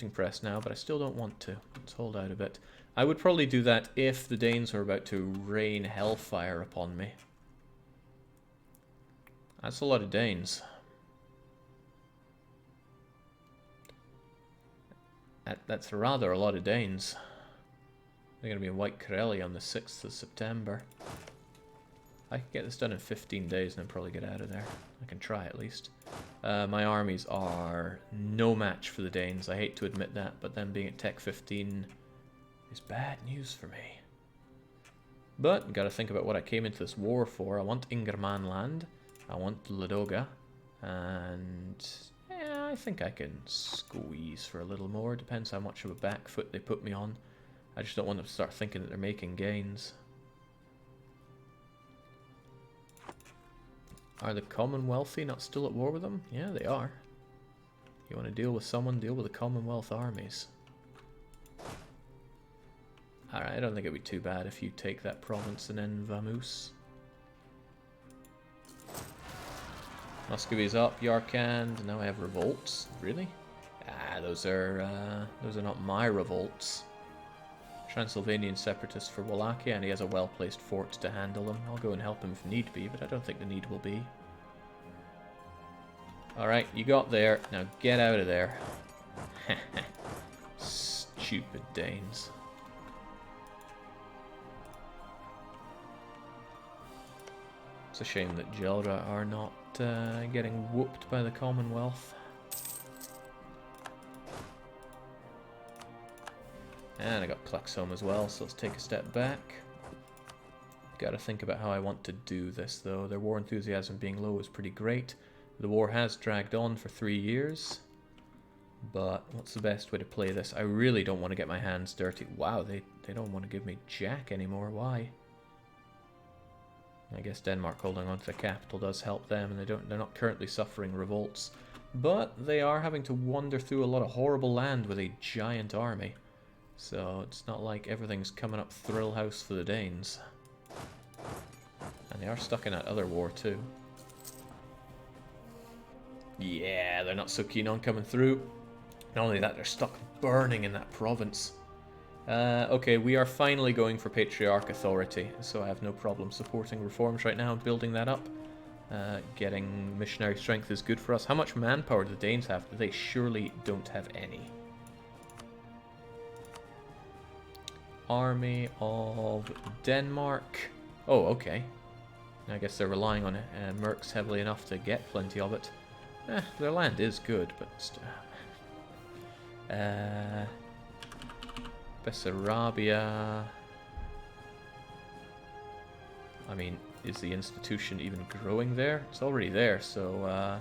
printing press now, but I still don't want to. Let's hold out a bit. I would probably do that if the Danes were about to rain hellfire upon me. That's a lot of Danes. That's rather a lot of Danes. They're going to be in White Corelli on the 6th of September. I can get this done in 15 days and then probably get out of there. I can try at least. My armies are no match for the Danes. I hate to admit that, but them being at Tech 15 is bad news for me. But, got to think about what I came into this war for. I want Ingermanland. I want Ladoga. And yeah, I think I can squeeze for a little more. Depends how much of a back foot they put me on. I just don't want them to start thinking that they're making gains. Are the Commonwealthy not still at war with them? Yeah, they are. You want to deal with someone, deal with the Commonwealth armies. Alright, I don't think it'd be too bad if you take that province and then Vamoose. Muscovy's up, Yarkand, now I have revolts. Really? Ah, those are not my revolts. Transylvanian separatist for Wallachia, and he has a well-placed fort to handle them. I'll go and help him if need be, but I don't think the need will be. Alright, you got there. Now get out of there. Stupid Danes. It's a shame that Geldra are not getting whooped by the Commonwealth. And I got Klaxome as well, so let's take a step back. Gotta think about how I want to do this, though. Their war enthusiasm being low is pretty great. The war has dragged on for 3 years. But what's the best way to play this? I really don't want to get my hands dirty. Wow, they don't want to give me jack anymore. Why? I guess Denmark holding on to the capital does help them, and they're not currently suffering revolts. But they are having to wander through a lot of horrible land with a giant army. So it's not like everything's coming up Thrill House for the Danes. And they are stuck in that other war too. Yeah, they're not so keen on coming through. Not only that, they're stuck burning in that province. Okay, we are finally going for Patriarch Authority, so I have no problem supporting reforms right now and building that up. Getting missionary strength is good for us. How much manpower do the Danes have? They surely don't have any. Army of Denmark. Oh, okay. I guess they're relying on mercs heavily enough to get plenty of it. Their land is good, but still. Bessarabia. I mean, is the institution even growing there? It's already there, so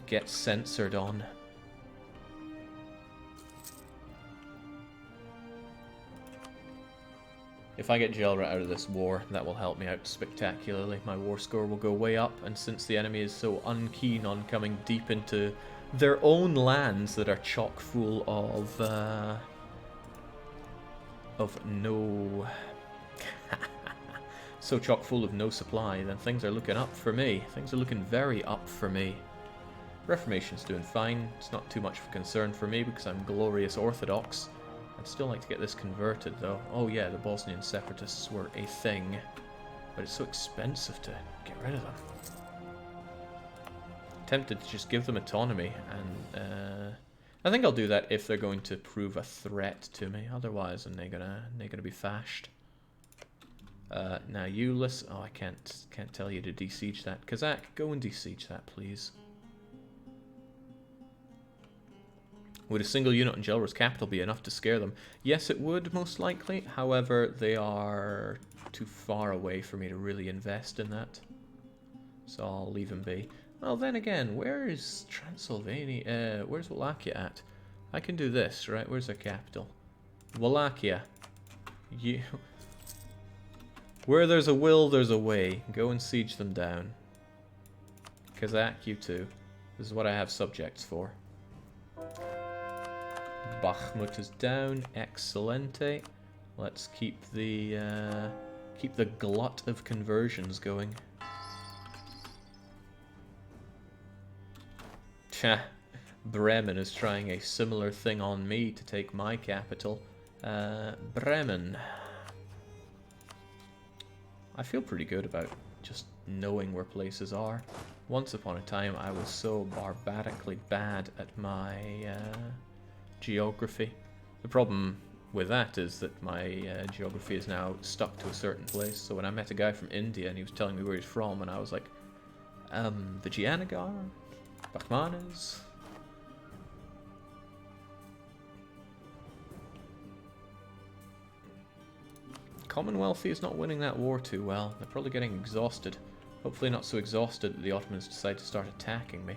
get censored on. If I get Gelra out of this war, that will help me out spectacularly. My war score will go way up, and since the enemy is so unkeen on coming deep into their own lands that are chock full of no... so chock full of no supply, then things are looking up for me. Things are looking very up for me. Reformation's doing fine. It's not too much of a concern for me because I'm glorious Orthodox. I'd still like to get this converted, though. Oh yeah, the Bosnian separatists were a thing. But it's so expensive to get rid of them. Tempted to just give them autonomy, and I think I'll do that if they're going to prove a threat to me. Otherwise, they're gonna be fashed. Now you listen. Oh, I can't tell you to de-siege that. Kazakh, go and de-siege that, please. Would a single unit on Gelra's capital be enough to scare them? Yes, it would, most likely. However, they are too far away for me to really invest in that. So I'll leave them be. Well, then again, where is Transylvania? Where's Wallachia at? I can do this, right? Where's their capital? Wallachia. You... Where there's a will, there's a way. Go and siege them down. Kazakh, you too. This is what I have subjects for. Bakhmut is down. Excellente. Let's keep the glut of conversions going. Bremen is trying a similar thing on me to take my capital. Bremen. I feel pretty good about just knowing where places are. Once upon a time, I was so barbarically bad at my geography. The problem with that is that my geography is now stuck to a certain place. So when I met a guy from India and he was telling me where he's from, and I was like, the Vijayanagar? Bachmanas? Commonwealthy is not winning that war too well. They're probably getting exhausted. Hopefully not so exhausted that the Ottomans decide to start attacking me.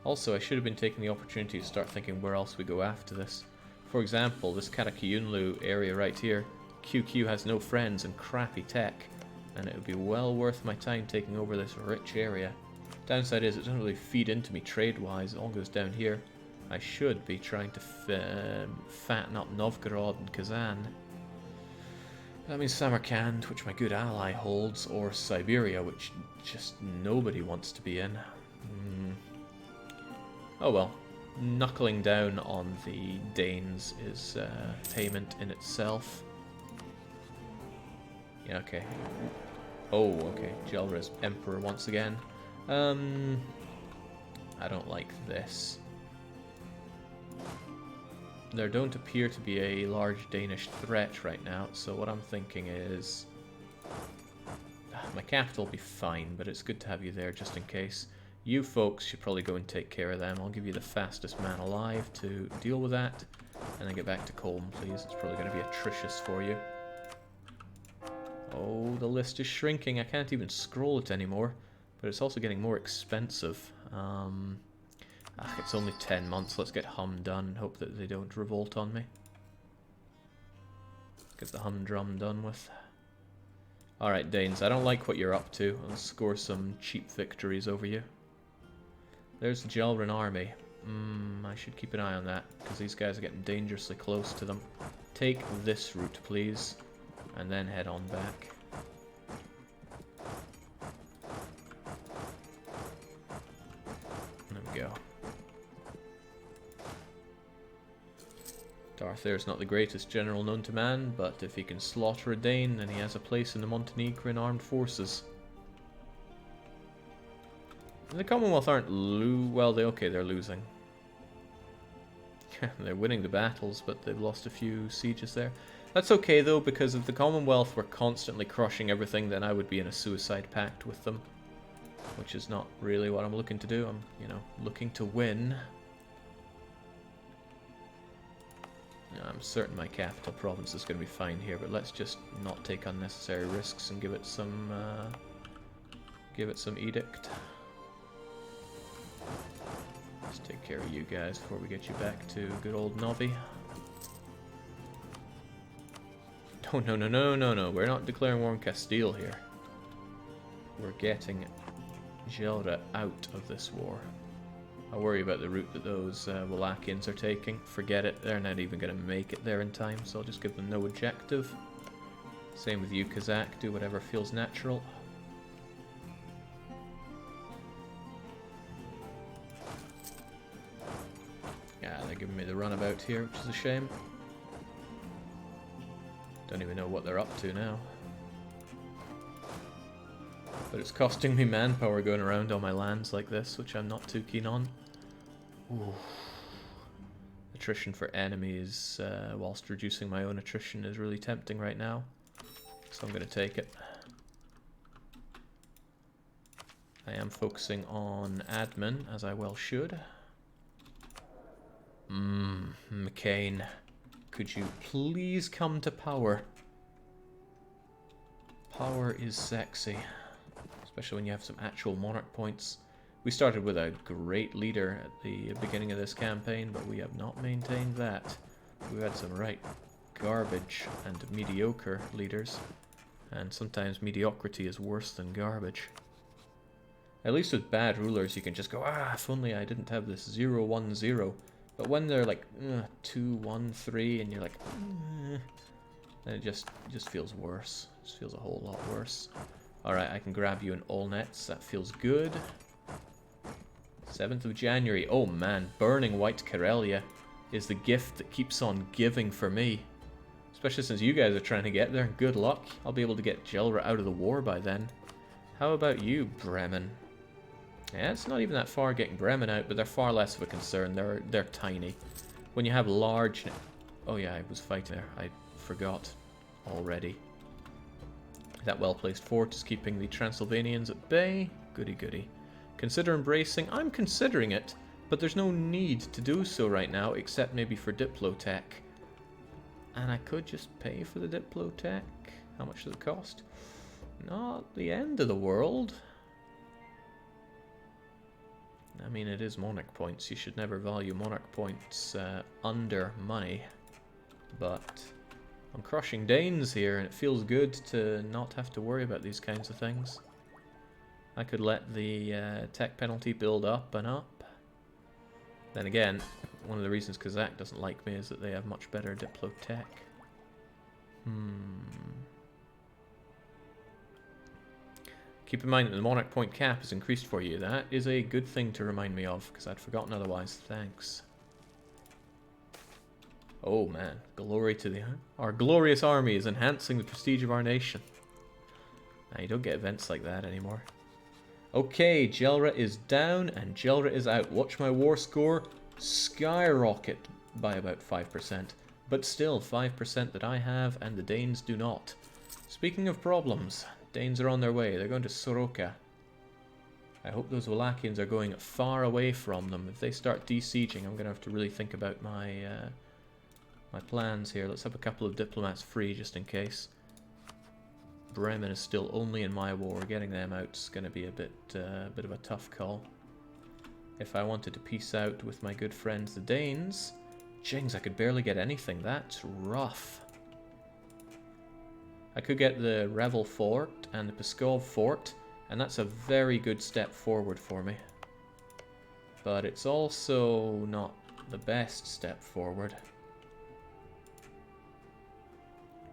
Also, I should have been taking the opportunity to start thinking where else we go after this. For example, this Karakayunlu area right here, QQ has no friends and crappy tech, and it would be well worth my time taking over this rich area. Downside is it doesn't really feed into me trade-wise, it all goes down here. I should be trying to fatten up Novgorod and Kazan. That means Samarkand, which my good ally holds, or Siberia, which just nobody wants to be in. Oh well. Knuckling down on the Danes is payment in itself. Yeah, okay. Oh, okay. Gelra's Emperor once again. I don't like this. There don't appear to be a large Danish threat right now, so what I'm thinking is... my capital will be fine, but it's good to have you there just in case. You folks should probably go and take care of them. I'll give you the fastest man alive to deal with that. And then get back to Colm, please. It's probably going to be atrocious for you. Oh, the list is shrinking. I can't even scroll it anymore. But it's also getting more expensive. It's only 10 months. Let's get Hum done and hope that they don't revolt on me. Get the humdrum done with. Alright, Danes, I don't like what you're up to. I'll score some cheap victories over you. There's the Gelran army. I should keep an eye on that, because these guys are getting dangerously close to them. Take this route, please, and then head on back. There we go. Darthair's not the greatest general known to man, but if he can slaughter a Dane, then he has a place in the Montenegrin armed forces. The Commonwealth aren't well, they're losing. They're winning the battles, but they've lost a few sieges there. That's okay though, because if the Commonwealth were constantly crushing everything, then I would be in a suicide pact with them. Which is not really what I'm looking to do. I'm, looking to win. I'm certain my capital province is going to be fine here, but let's just not take unnecessary risks and give it some edict. Let's take care of you guys before we get you back to good old Novi. Oh, no. We're not declaring war on Castile here. We're getting Gelra out of this war. I worry about the route that those Wallachians are taking. Forget it, they're not even going to make it there in time, so I'll just give them no objective. Same with you, Kazakh, do whatever feels natural. Yeah, they're giving me the runabout here, which is a shame. Don't even know what they're up to now. But it's costing me manpower going around on my lands like this, which I'm not too keen on. Ooh. Attrition for enemies, whilst reducing my own attrition, is really tempting right now. So I'm going to take it. I am focusing on admin, as I well should. McCain, could you please come to power? Power is sexy. Especially when you have some actual monarch points. We started with a great leader at the beginning of this campaign, but we have not maintained that. We've had some right garbage and mediocre leaders, and sometimes mediocrity is worse than garbage. At least with bad rulers you can just go, if only I didn't have this 0-1-0. But when they're like 2-1-3 and you're like, then it just feels worse. It just feels a whole lot worse. Alright, I can grab you in all nets. That feels good. 7th of January. Oh man, burning White Karelia is the gift that keeps on giving for me. Especially since you guys are trying to get there. Good luck. I'll be able to get Gelra out of the war by then. How about you, Bremen? Yeah, it's not even that far getting Bremen out, but they're far less of a concern. They're tiny. When you have large... Oh yeah, I was fighting there. I forgot already. That well-placed fort is keeping the Transylvanians at bay. Goody goody. Consider embracing. I'm considering it, but there's no need to do so right now, except maybe for Diplotech. And I could just pay for the Diplotech. How much does it cost? Not the end of the world. I mean, it is monarch points. You should never value monarch points under money. But I'm crushing Danes here, and it feels good to not have to worry about these kinds of things. I could let the tech penalty build up and up. Then again, one of the reasons Kazakh doesn't like me is that they have much better Diplotech. Keep in mind that the monarch point cap is increased for you. That is a good thing to remind me of, because I'd forgotten otherwise. Thanks. Oh man, glory to the... Our glorious army is enhancing the prestige of our nation. Now, you don't get events like that anymore. Okay, Gelra is down and Gelra is out. Watch my war score skyrocket by about 5%. But still, 5% that I have and the Danes do not. Speaking of problems, Danes are on their way. They're going to Soroka. I hope those Wallachians are going far away from them. If they start desieging, I'm going to have to really think about my my plans here. Let's have a couple of diplomats free just in case. Bremen is still only in my war. Getting them out is going to be a bit of a tough call. If I wanted to peace out with my good friends the Danes, jings, I could barely get anything. That's rough. I could get the Revel fort and the Pskov fort, and that's a very good step forward for me. But it's also not the best step forward.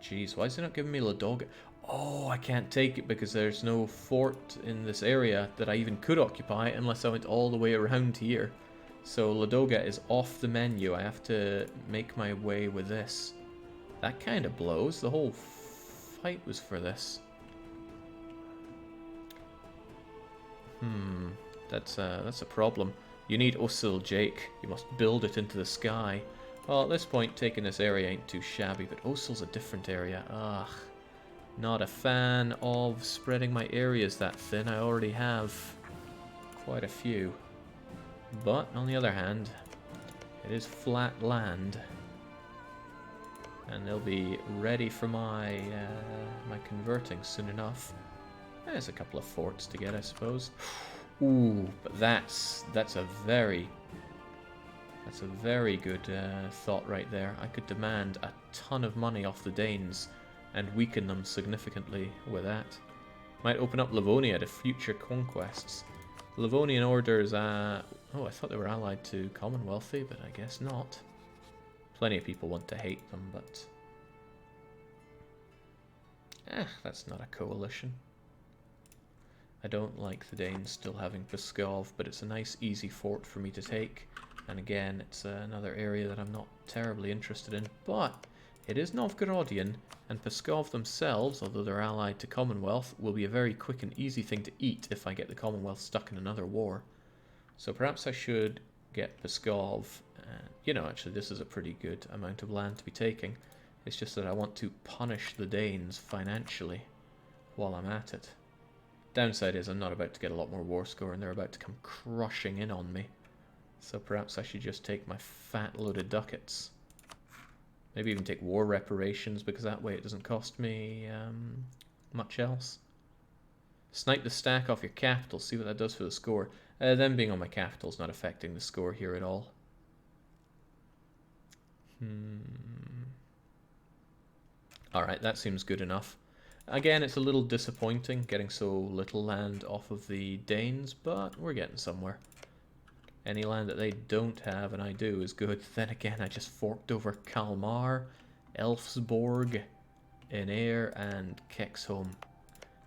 Jeez, why is it not giving me Ladoga? Oh, I can't take it because there's no fort in this area that I even could occupy unless I went all the way around here. So Ladoga is off the menu. I have to make my way with this. That kind of blows. The whole fight was for this. That's a problem. You need Usul Jake. You must build it into the sky. Well, at this point, taking this area ain't too shabby, but Usul's a different area. Ugh. Not a fan of spreading my areas that thin. I already have quite a few. But, on the other hand, it is flat land. And they'll be ready for my my converting soon enough. There's a couple of forts to get, I suppose. Ooh, but that's a very good thought right there. I could demand a ton of money off the Danes and weaken them significantly with that. Might open up Livonia to future conquests. Livonian orders, oh, I thought they were allied to Commonwealthy, but I guess not. Plenty of people want to hate them, but... that's not a coalition. I don't like the Danes still having Pskov, but it's a nice, easy fort for me to take. And again, it's another area that I'm not terribly interested in, but it is Novgorodian, and Pskov themselves, although they're allied to Commonwealth, will be a very quick and easy thing to eat if I get the Commonwealth stuck in another war. So perhaps I should get Pskov. You know, actually, this is a pretty good amount of land to be taking. It's just that I want to punish the Danes financially while I'm at it. Downside is I'm not about to get a lot more war score, and they're about to come crushing in on me. So perhaps I should just take my fat loaded ducats. Maybe even take war reparations, because that way it doesn't cost me much else. Snipe the stack off your capital, see what that does for the score. Them being on my capital is not affecting the score here at all. Alright, that seems good enough. Again, it's a little disappointing getting so little land off of the Danes, but we're getting somewhere. Any land that they don't have, and I do, is good. Then again, I just forked over Kalmar, Elfsborg, Enair, and Kexholm.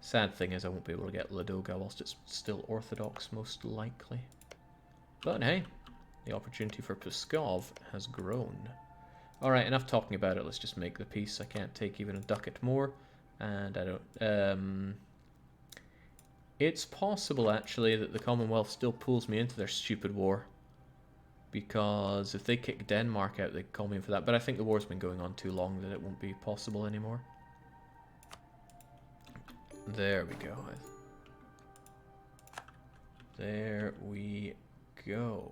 Sad thing is I won't be able to get Ladoga whilst it's still Orthodox, most likely. But hey, the opportunity for Pskov has grown. Alright, enough talking about it, let's just make the peace. I can't take even a ducat more, and I don't... It's possible, actually, that the Commonwealth still pulls me into their stupid war. Because if they kick Denmark out, they call me in for that. But I think the war's been going on too long that it won't be possible anymore. There we go. There we go.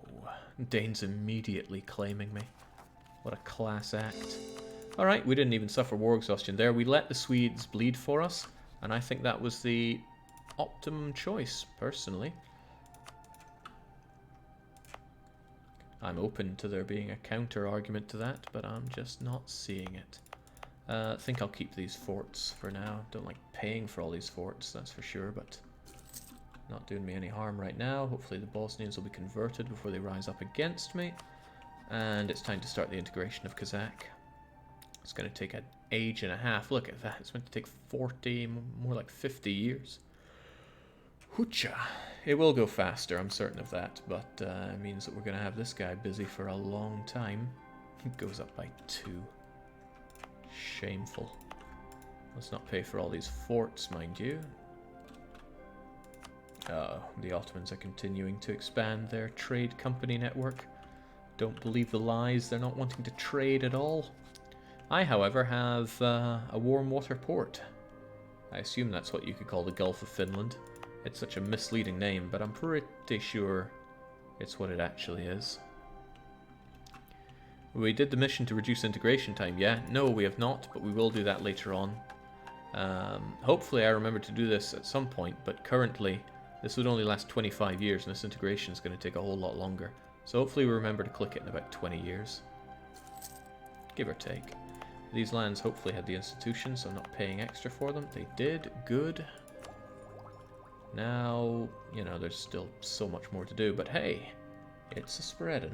Dane's immediately claiming me. What a class act. Alright, we didn't even suffer war exhaustion there. We let the Swedes bleed for us. And I think that was the optimum choice, personally. I'm open to there being a counter argument to that, but I'm just not seeing it. I think I'll keep these forts for now. Don't like paying for all these forts, that's for sure, but not doing me any harm right now. Hopefully the Bosnians will be converted before they rise up against me. And it's time to start the integration of Kazakh. It's going to take an age and a half. Look at that. It's going to take 40, more like 50 years. Hoocha. It will go faster, I'm certain of that, but it means that we're going to have this guy busy for a long time. It goes up by 2. Shameful. Let's not pay for all these forts, mind you. The Ottomans are continuing to expand their trade company network. Don't believe the lies, they're not wanting to trade at all. I, however, have a warm water port. I assume that's what you could call the Gulf of Finland. It's such a misleading name, but I'm pretty sure it's what it actually is. We did the mission to reduce integration time, yeah? No, we have not, but we will do that later on. Hopefully I remember to do this at some point, but currently this would only last 25 years and this integration is going to take a whole lot longer. So hopefully we remember to click it in about 20 years. Give or take. These lands hopefully had the institutions, so I'm not paying extra for them. They did. Good. Now, you know, there's still so much more to do, but hey, it's a spreading.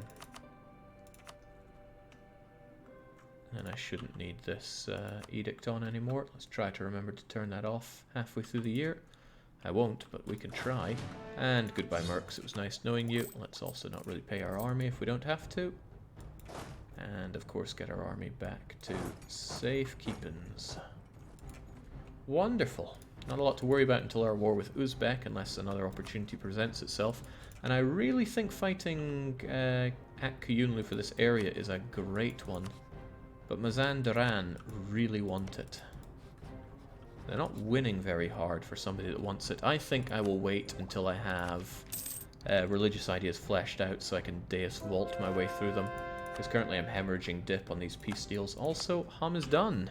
And I shouldn't need this edict on anymore. Let's try to remember to turn that off halfway through the year. I won't, but we can try. And goodbye, Mercs. It was nice knowing you. Let's also not really pay our army if we don't have to. And, of course, get our army back to safekeepings. Wonderful. Not a lot to worry about until our war with Uzbek, unless another opportunity presents itself. And I really think fighting at Kuyunlu for this area is a great one. But Mazandaran really want it. They're not winning very hard for somebody that wants it. I think I will wait until I have religious ideas fleshed out so I can Deus Vault my way through them. Because currently I'm hemorrhaging dip on these peace deals. Also, Hum is done.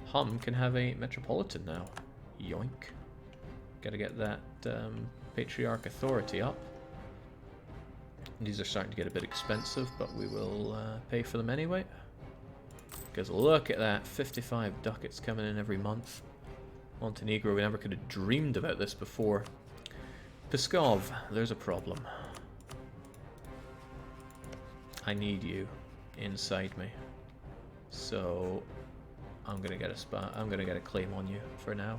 Hum can have a metropolitan now. Yoink. Gotta get that Patriarch authority up. These are starting to get a bit expensive, but we will pay for them anyway. Because look at that, 55 ducats coming in every month. Montenegro, we never could have dreamed about this before. Pskov, there's a problem. I need you inside me. So I'm gonna get a claim on you for now.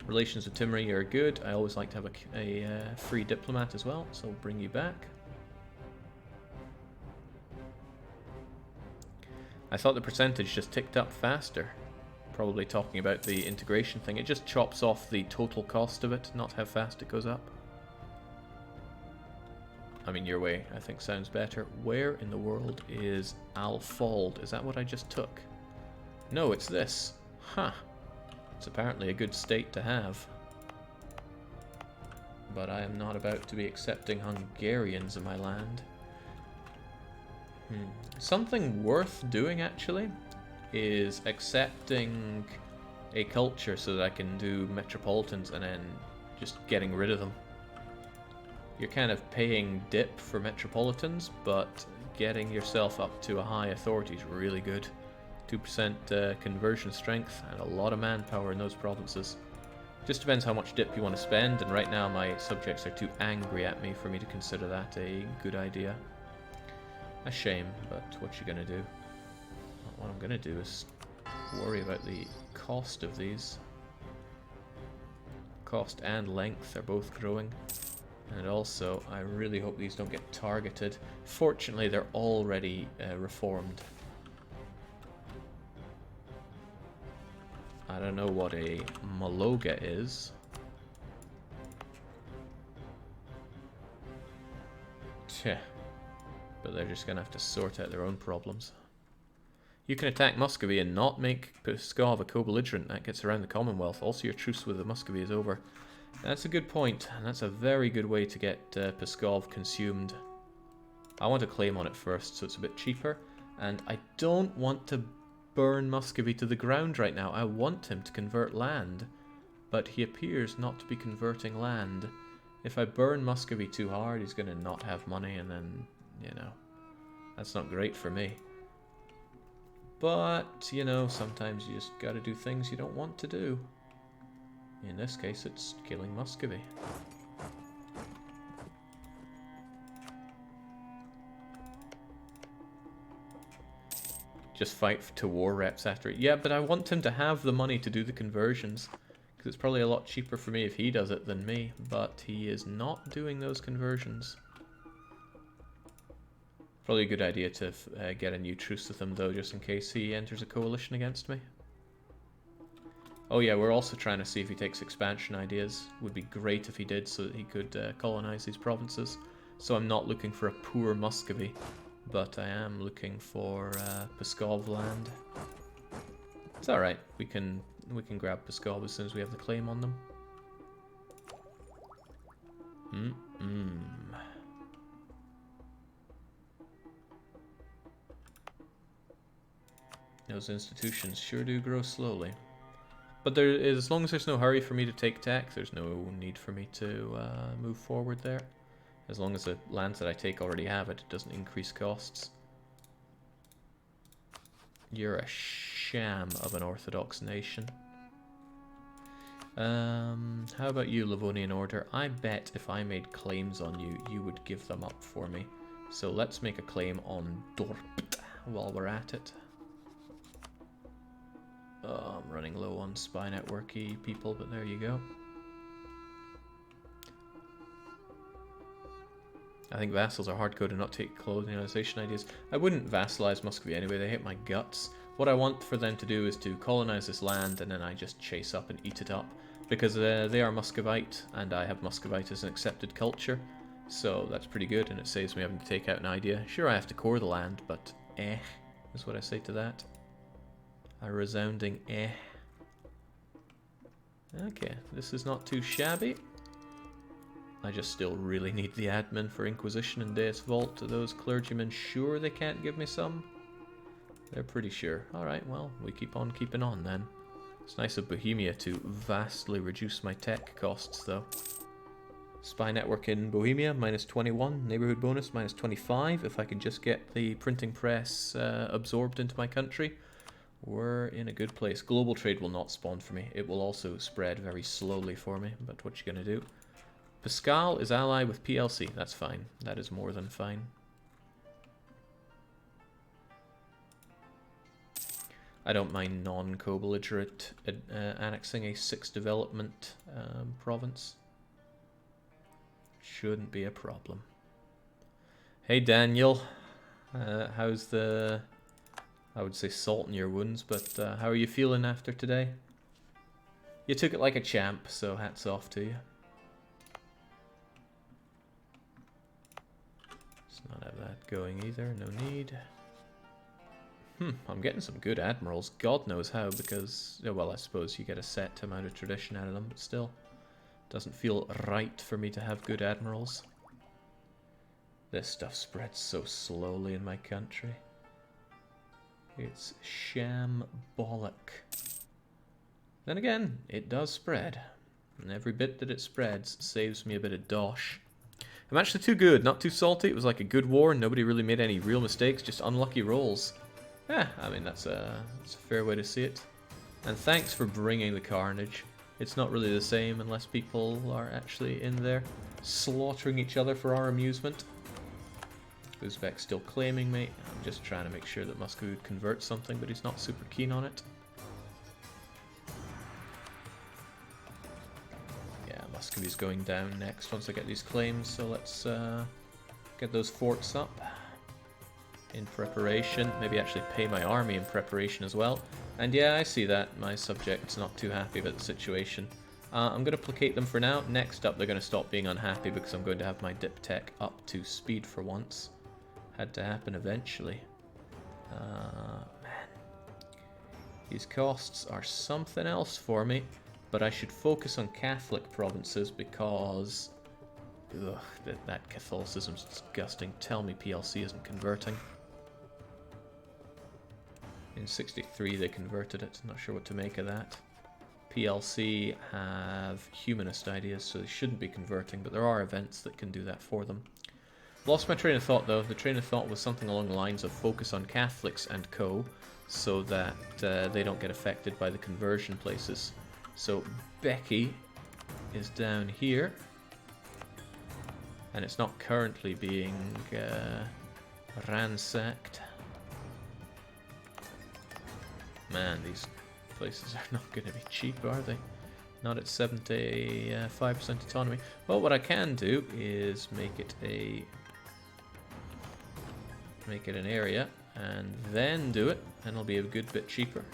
Relations with Timuri are good. I always like to have a free diplomat as well, so we'll bring you back. I thought the percentage just ticked up faster. Probably talking about the integration thing. It just chops off the total cost of it, not how fast it goes up. I mean, your way, I think, sounds better. Where in the world is Alfold? Is that what I just took? No, it's this. Huh. It's apparently a good state to have. But I am not about to be accepting Hungarians in my land. Something worth doing, actually, is accepting a culture so that I can do metropolitans and then just getting rid of them. You're kind of paying dip for metropolitans, but getting yourself up to a high authority is really good. 2% conversion strength and a lot of manpower in those provinces. Just depends how much dip you want to spend, and right now my subjects are too angry at me for me to consider that a good idea. A shame, but what you gonna do? What I'm gonna do is worry about the cost of these. Cost and length are both growing. And also, I really hope these don't get targeted. Fortunately, they're already reformed. I don't know what a Maloga is. Tch. But they're just going to have to sort out their own problems. You can attack Muscovy and not make Pskov a co-belligerent. That gets around the Commonwealth. Also, your truce with the Muscovy is over. That's a good point, and that's a very good way to get Pskov consumed. I want to claim on it first, so it's a bit cheaper. And I don't want to burn Muscovy to the ground right now. I want him to convert land, but he appears not to be converting land. If I burn Muscovy too hard, he's going to not have money, and then, you know, that's not great for me. But, you know, sometimes you just gotta do things you don't want to do. In this case, it's killing Muscovy. Just fight to war reps after it. Yeah, but I want him to have the money to do the conversions. Because it's probably a lot cheaper for me if he does it than me. But he is not doing those conversions. Probably a good idea to get a new truce with him, though, just in case he enters a coalition against me. Oh yeah, we're also trying to see if he takes expansion ideas. Would be great if he did, so that he could colonize these provinces. So I'm not looking for a poor Muscovy, but I am looking for Pskov land. It's alright, we can grab Pskov as soon as we have the claim on them. Those institutions sure do grow slowly. But there is, as long as there's no hurry for me to take tech, there's no need for me to move forward there. As long as the lands that I take already have it, it doesn't increase costs. You're a sham of an Orthodox nation. How about you, Livonian Order? I bet if I made claims on you, you would give them up for me. So let's make a claim on Dorpt while we're at it. Oh, I'm running low on spy networky people, but there you go. I think vassals are hardcore to not take colonization ideas. I wouldn't vassalize Muscovy anyway, they hate my guts. What I want for them to do is to colonize this land, and then I just chase up and eat it up. Because they are Muscovite, and I have Muscovite as an accepted culture. So that's pretty good, and it saves me having to take out an idea. Sure, I have to core the land, but is what I say to that. A resounding eh. Okay, this is not too shabby. I just still really need the admin for Inquisition and Deus Vault. Are those clergymen sure they can't give me some? They're pretty sure. Alright, well, we keep on keeping on then. It's nice of Bohemia to vastly reduce my tech costs, though. Spy network in Bohemia, -21. Neighborhood bonus, -25. If I can just get the printing press absorbed into my country, we're in a good place. Global trade will not spawn for me. It will also spread very slowly for me, but what you gonna do? Pascal is ally with PLC. That's fine. That is more than fine. I don't mind non-co-belligerate annexing a 6th development province. Shouldn't be a problem. Hey Daniel, how's the... I would say salt in your wounds, but how are you feeling after today? You took it like a champ, so hats off to you. Let's not have that going either, no need. I'm getting some good admirals. God knows how, because, well, I suppose you get a set amount of tradition out of them, but still. Doesn't feel right for me to have good admirals. This stuff spreads so slowly in my country. It's shambolic. Then again, it does spread. And every bit that it spreads saves me a bit of dosh. I'm actually too good, not too salty. It was like a good war and nobody really made any real mistakes, just unlucky rolls. Yeah, I mean, that's a fair way to see it. And thanks for bringing the carnage. It's not really the same unless people are actually in there slaughtering each other for our amusement. Uzbek's still claiming me. I'm just trying to make sure that Muscovy would convert something, but he's not super keen on it. Yeah, Muscovy Muscovy's going down next once I get these claims, so let's get those forts up in preparation. Maybe actually pay my army in preparation as well. And yeah, I see that. My subject's not too happy about the situation. I'm going to placate them for now. Next up, they're going to stop being unhappy because I'm going to have my diptech up to speed for once. Had to happen eventually. Man. These costs are something else for me, but I should focus on Catholic provinces because... Ugh, that Catholicism's disgusting. Tell me PLC isn't converting. In 63 they converted it. Not sure what to make of that. PLC have humanist ideas, so they shouldn't be converting, but there are events that can do that for them. Lost my train of thought though. The train of thought was something along the lines of focus on Catholics and co, so that they don't get affected by the conversion places. So Becky is down here, and it's not currently being ransacked. Man, these places are not going to be cheap, are they? Not at 75% autonomy. Well, what I can do is make it an area, and then do it, and it'll be a good bit cheaper.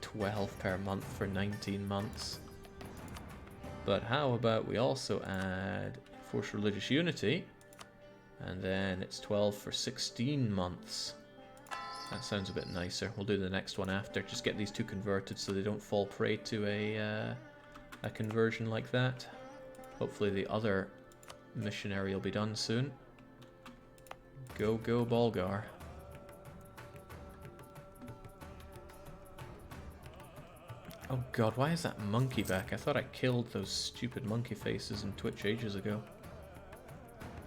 12 per month for 19 months. But how about we also add Force Religious Unity, and then it's 12 for 16 months. That sounds a bit nicer. We'll do the next one after. Just get these two converted so they don't fall prey to a conversion like that. Hopefully the other missionary will be done soon. Go, go, Bulgar. Oh god, why is that monkey back? I thought I killed those stupid monkey faces in Twitch ages ago.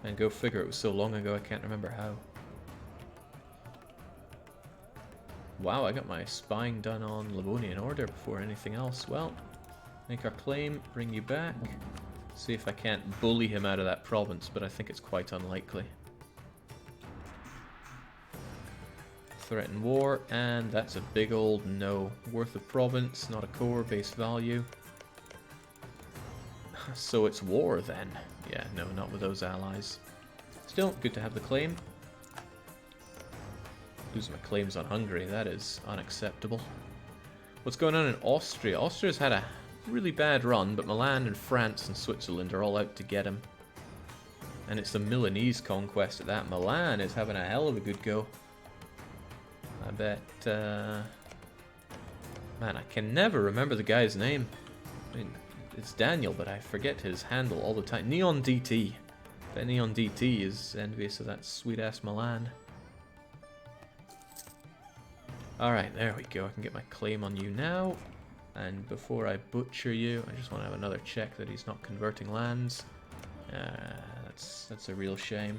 And go figure, it was so long ago I can't remember how. Wow, I got my spying done on Livonian Order before anything else. Well, make our claim, bring you back. See if I can't bully him out of that province, but I think it's quite unlikely. Threaten war, and that's a big old no. Worth of province, not a core, base value. So it's war then. Yeah, no, not with those allies. Still, good to have the claim. Losing my claims on Hungary, that is unacceptable. What's going on in Austria? Austria's had a really bad run, but Milan and France and Switzerland are all out to get him. And it's the Milanese conquest at that. Milan is having a hell of a good go. I bet, man, I can never remember the guy's name. I mean, it's Daniel, but I forget his handle all the time. Neon DT. I bet Neon DT is envious of that sweet-ass Milan. Alright, there we go. I can get my claim on you now. And before I butcher you, I just want to have another check that he's not converting lands. That's a real shame.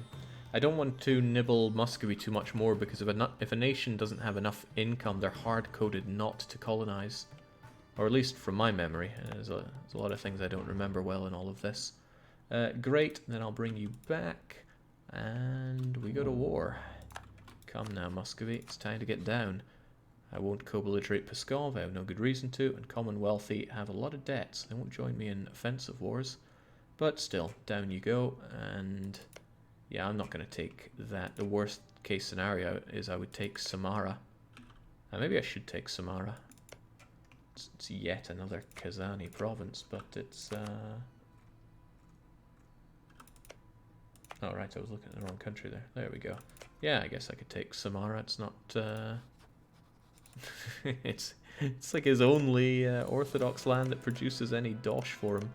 I don't want to nibble Muscovy too much more, because if a nation doesn't have enough income, they're hard-coded not to colonize. Or at least from my memory. There's a lot of things I don't remember well in all of this. Great, then I'll bring you back. And we go to war. Come now, Muscovy, it's time to get down. I won't co-belligerate Pskov, I have no good reason to, and Commonwealthy have a lot of debts. They won't join me in offensive wars. But still, down you go, and yeah, I'm not going to take that. The worst case scenario is I would take Samara. Maybe I should take Samara. It's yet another Kazani province, but it's... Oh, right, I was looking at the wrong country there. There we go. Yeah, I guess I could take Samara. It's not... it's like his only Orthodox land that produces any dosh for him.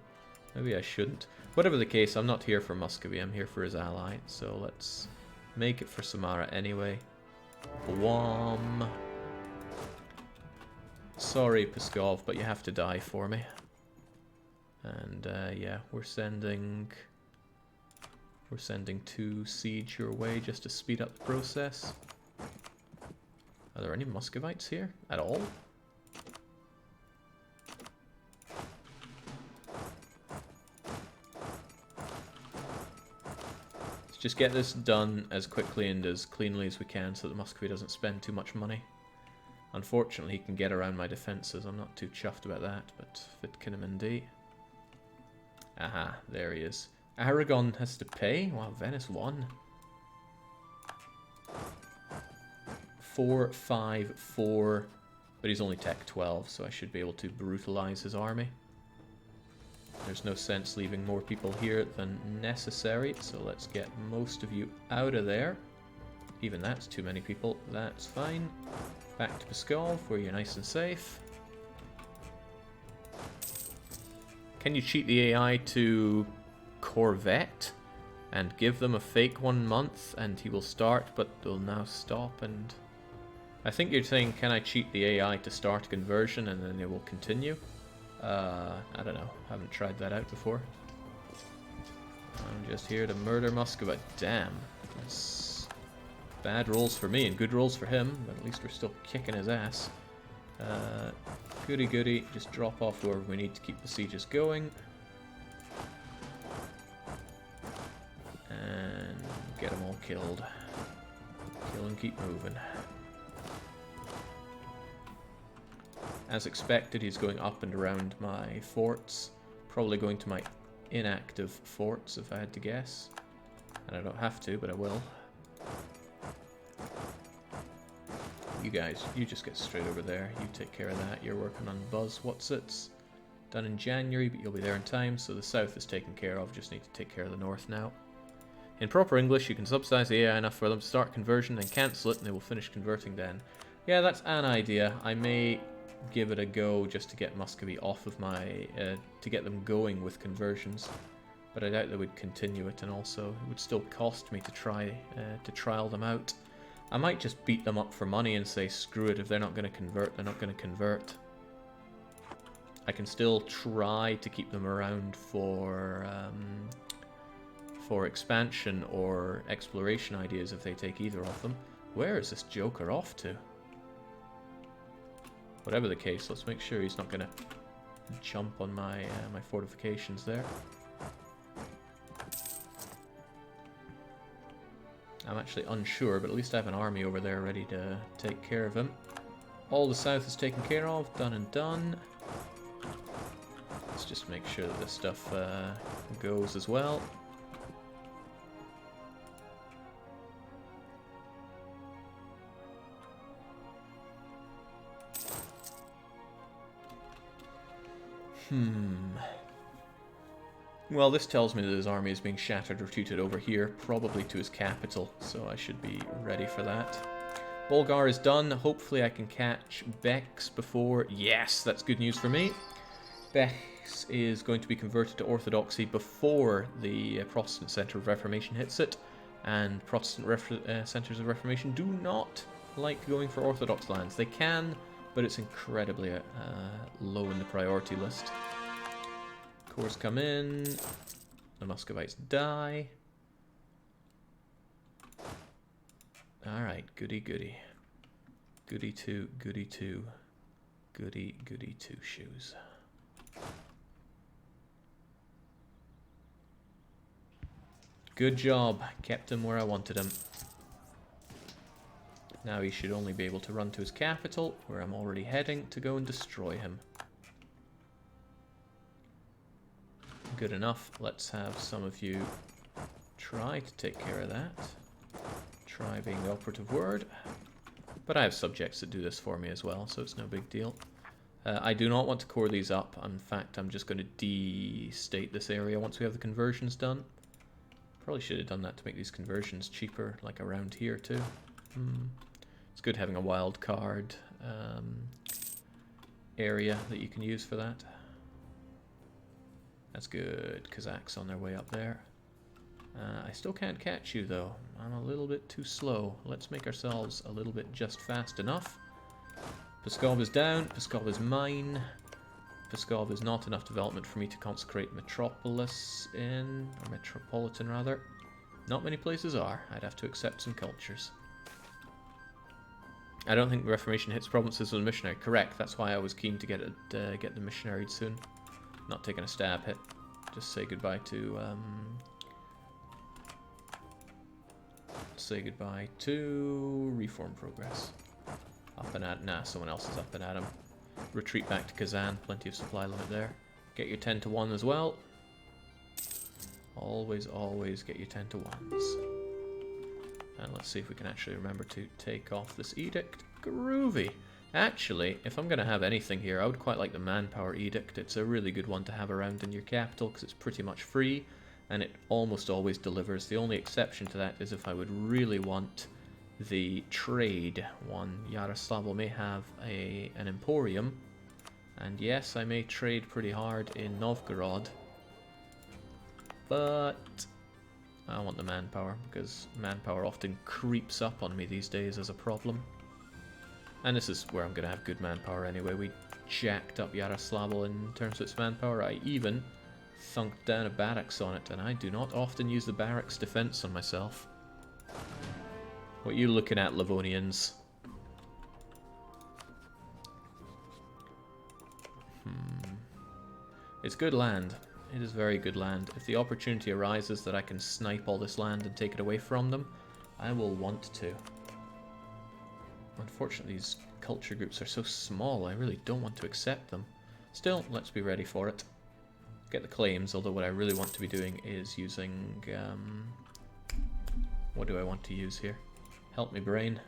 Maybe I shouldn't. Whatever the case, I'm not here for Muscovy. I'm here for his ally. So let's make it for Samara anyway. Wham! Sorry, Pskov, but you have to die for me. And yeah, we're sending 2 siege your way just to speed up the process. Are there any Muscovites here at all? Let's just get this done as quickly and as cleanly as we can so that Muscovy doesn't spend too much money. Unfortunately, he can get around my defences. I'm not too chuffed about that, but Vitkinamundi. Aha, there he is. Aragon has to pay? Wow, Venice won. 4, 5, 4. But he's only Tech 12, so I should be able to brutalize his army. There's no sense leaving more people here than necessary, so let's get most of you out of there. Even that's too many people. That's fine. Back to Pskov, where you're nice and safe. Can you cheat the AI to Corvette and give them a fake 1 month and he will start, but they'll now stop? And I think you're saying, can I cheat the AI to start conversion and then it will continue? I don't know. Haven't tried that out before. I'm just here to murder Muscovy. Damn. That's bad rolls for me and good rolls for him, but at least we're still kicking his ass. Goody goody, just drop off wherever we need to keep the sieges going. And get them all killed. Kill and keep moving. As expected, he's going up and around my forts. Probably going to my inactive forts, if I had to guess. And I don't have to, but I will. You guys, you just get straight over there. You take care of that. You're working on Buzz Whatsits. Done in January, but you'll be there in time. So the south is taken care of. Just need to take care of the north now. In proper English, you can subsidize the AI enough for them to start conversion, then cancel it, and they will finish converting then. Yeah, that's an idea. I may give it a go just to get Muscovy off of my... to get them going with conversions. But I doubt they would continue it, and also it would still cost me to try to trial them out. I might just beat them up for money and say, screw it, if they're not going to convert, they're not going to convert. I can still try to keep them around for expansion or exploration ideas if they take either of them. Where is this joker off to? Whatever the case, let's make sure he's not going to jump on my my fortifications there. I'm actually unsure, but at least I have an army over there ready to take care of him. All the south is taken care of, done and done. Let's just make sure that this stuff goes as well. Well, this tells me that his army is being shattered, retreated over here, probably to his capital, so I should be ready for that. Bulgar is done. Hopefully I can catch Bex before... Yes, that's good news for me. Bex is going to be converted to Orthodoxy before the Protestant Centre of Reformation hits it, and Protestant Centres of Reformation do not like going for Orthodox lands. They can, but it's incredibly low in the priority list. Cores come in, the Muscovites die. Alright, goody goody. Goody two, goody two. Goody goody two shoes. Good job, kept him where I wanted him. Now he should only be able to run to his capital, where I'm already heading to go and destroy him. Good enough. Let's have some of you try to take care of that. Try being the operative word. But I have subjects that do this for me as well, so it's no big deal. I do not want to core these up. In fact, I'm just going to de-state this area once we have the conversions done. Probably should have done that to make these conversions cheaper, like around here too. It's good having a wild card area that you can use for that. That's good. Kazakhs on their way up there. I still can't catch you though. I'm a little bit too slow. Let's make ourselves a little bit just fast enough. Pskov is down. Pskov is mine. Pskov is not enough development for me to consecrate Metropolis in, or Metropolitan rather. Not many places are. I'd have to accept some cultures. I don't think the Reformation hits provinces with a missionary. Correct. That's why I was keen to get it, get the missionaried soon. Not taking a stab hit. Just say goodbye to reform progress. Up and at... Nah, someone else is up and at him. Retreat back to Kazan. Plenty of supply limit there. Get your 10 to 1 as well. Always, always get your 10 to 1s. And let's see if we can actually remember to take off this edict. Groovy! Actually, if I'm going to have anything here, I would quite like the Manpower edict. It's a really good one to have around in your capital because it's pretty much free and it almost always delivers. The only exception to that is if I would really want the trade one. Yaroslavl may have an emporium, and yes, I may trade pretty hard in Novgorod, but I want the manpower because manpower often creeps up on me these days as a problem. And this is where I'm going to have good manpower anyway. We jacked up Yaroslavl in terms of its manpower. I even thunked down a barracks on it, and I do not often use the barracks defense on myself. What are you looking at, Livonians? It's good land. It is very good land. If the opportunity arises that I can snipe all this land and take it away from them, I will want to. Unfortunately, these culture groups are so small, I really don't want to accept them. Still, let's be ready for it. Get the claims, although what I really want to be doing is using... what do I want to use here? Help me, brain.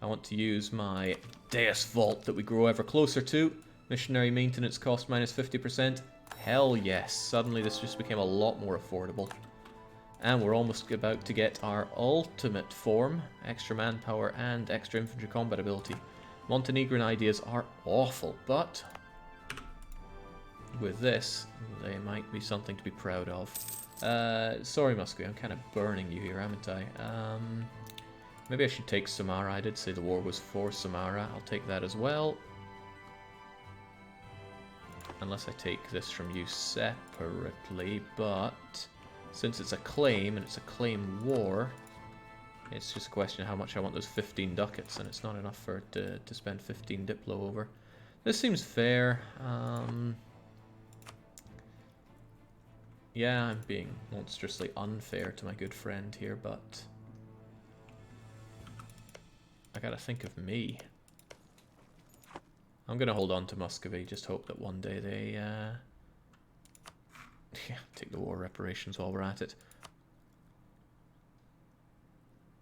I want to use my Deus Vault that we grow ever closer to. Missionary maintenance cost minus 50%. Hell yes, suddenly this just became a lot more affordable. And we're almost about to get our ultimate form, extra manpower and extra infantry combat ability. Montenegrin ideas are awful, but with this, they might be something to be proud of. Sorry Muscovy, I'm kind of burning you here, haven't I? Maybe I should take Samara. I did say the war was for Samara. I'll take that as well. Unless I take this from you separately, but since it's a claim, and it's a claim war, it's just a question of how much I want those 15 ducats, and it's not enough for it to spend 15 diplo over. This seems fair. Yeah, I'm being monstrously unfair to my good friend here, but I gotta think of me. I'm gonna hold on to Muscovy, just hope that one day they yeah, take the war reparations while we're at it.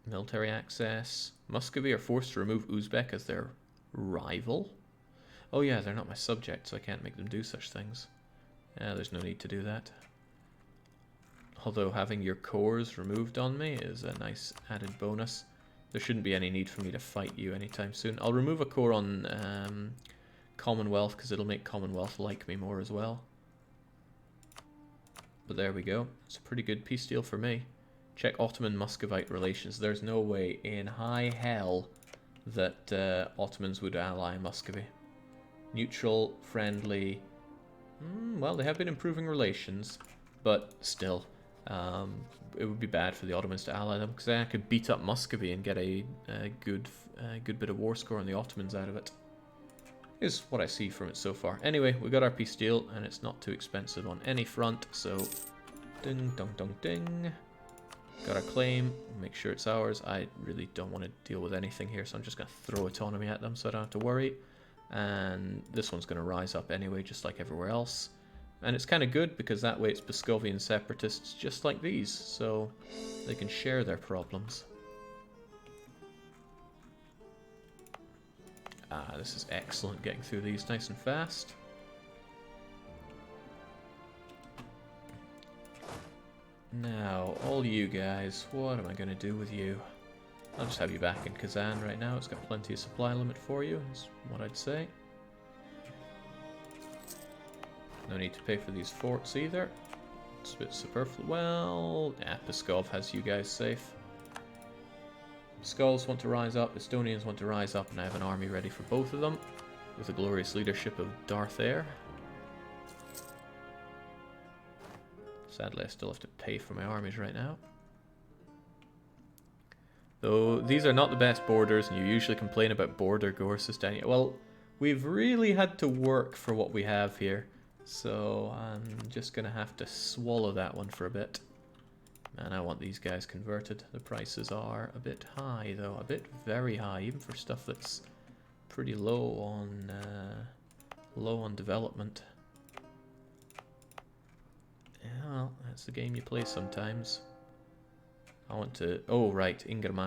Military access. Muscovy are forced to remove Uzbek as their rival. Oh yeah, they're not my subject, so I can't make them do such things. Yeah, there's no need to do that. Although having your cores removed on me is a nice added bonus. There shouldn't be any need for me to fight you anytime soon. I'll remove a core on Commonwealth because it'll make Commonwealth like me more as well. But there we go. It's a pretty good peace deal for me. Check Ottoman-Muscovite relations. There's no way in high hell that Ottomans would ally Muscovy. Neutral, friendly. Well, they have been improving relations, but still. It would be bad for the Ottomans to ally them, because then I could beat up Muscovy and get a good bit of war score on the Ottomans out of it. Is what I see from it so far. Anyway, we got our peace deal, and it's not too expensive on any front, so ding dong dong ding. Got our claim, make sure it's ours. I really don't want to deal with anything here, so I'm just going to throw autonomy at them so I don't have to worry. And this one's going to rise up anyway, just like everywhere else. And it's kind of good because that way it's Muscovian separatists just like these, so they can share their problems. Ah, this is excellent, getting through these nice and fast. Now, all you guys, what am I going to do with you? I'll just have you back in Kazan right now. It's got plenty of supply limit for you, is what I'd say. No need to pay for these forts either. It's a bit superfluous. Well, yeah, Pskov has you guys safe. Skulls want to rise up, Estonians want to rise up, and I have an army ready for both of them, with the glorious leadership of Darth Air. Sadly, I still have to pay for my armies right now. Though, these are not the best borders, and you usually complain about border gorses, Daniel. Well, we've really had to work for what we have here, so I'm just going to have to swallow that one for a bit. Man, I want these guys converted. The prices are a bit high, though. A bit very high, even for stuff that's pretty low on development. Yeah, well, That's the game you play sometimes. I want to... Oh, right, Ingerman.